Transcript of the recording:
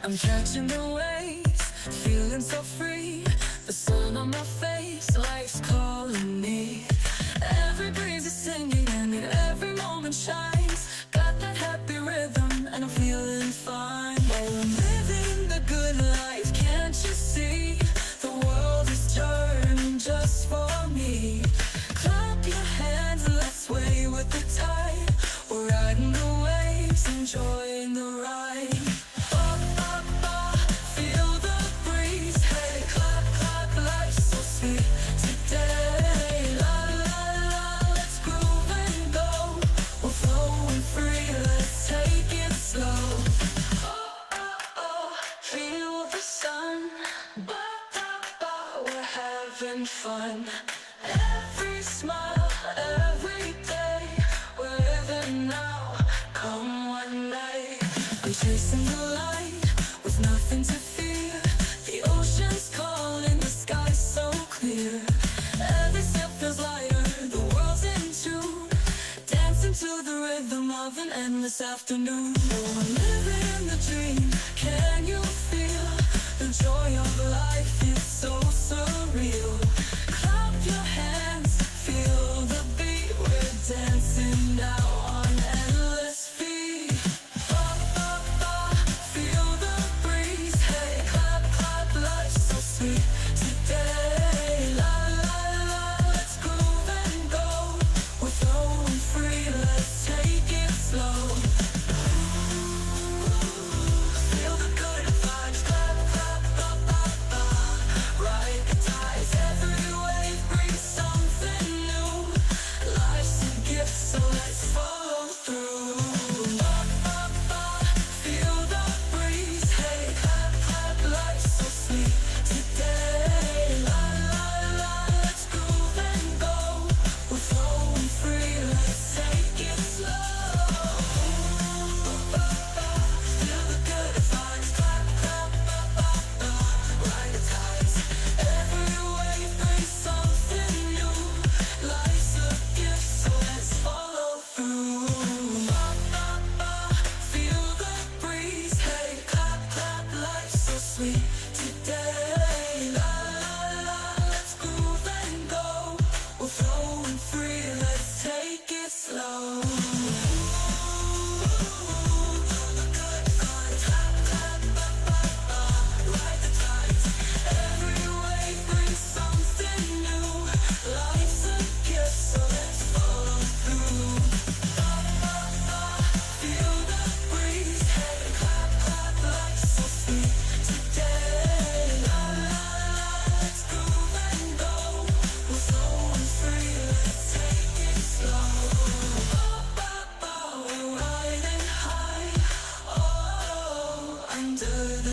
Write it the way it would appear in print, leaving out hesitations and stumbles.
I'm catching the waves, feeling so free. The sun on my face, life's calling me. Every breeze is singing and in every moment shines. Got that happy rhythm and I'm feeling fine. Oh, I'm living the good life, can't you see? The world is turning just for me. Clap your hands and let's sway with the tide. We're riding the waves, enjoying the ride. Feel the breeze, hey, clap, clap, life's so sweet today. La, la, la, let's groove and go. We're flowing free, let's take it slow. Feel the sun, we're having fun. Every smile, every day, we're living now, come one night. I'm chasing the light, with nothing to fear. The ocean's calling, the sky's so clear. Every step feels lighter, the world's in tune. Dancing to the rhythm of an endless afternoon. Oh, I'm living the dream, can you feel? The joy of life is so surreal.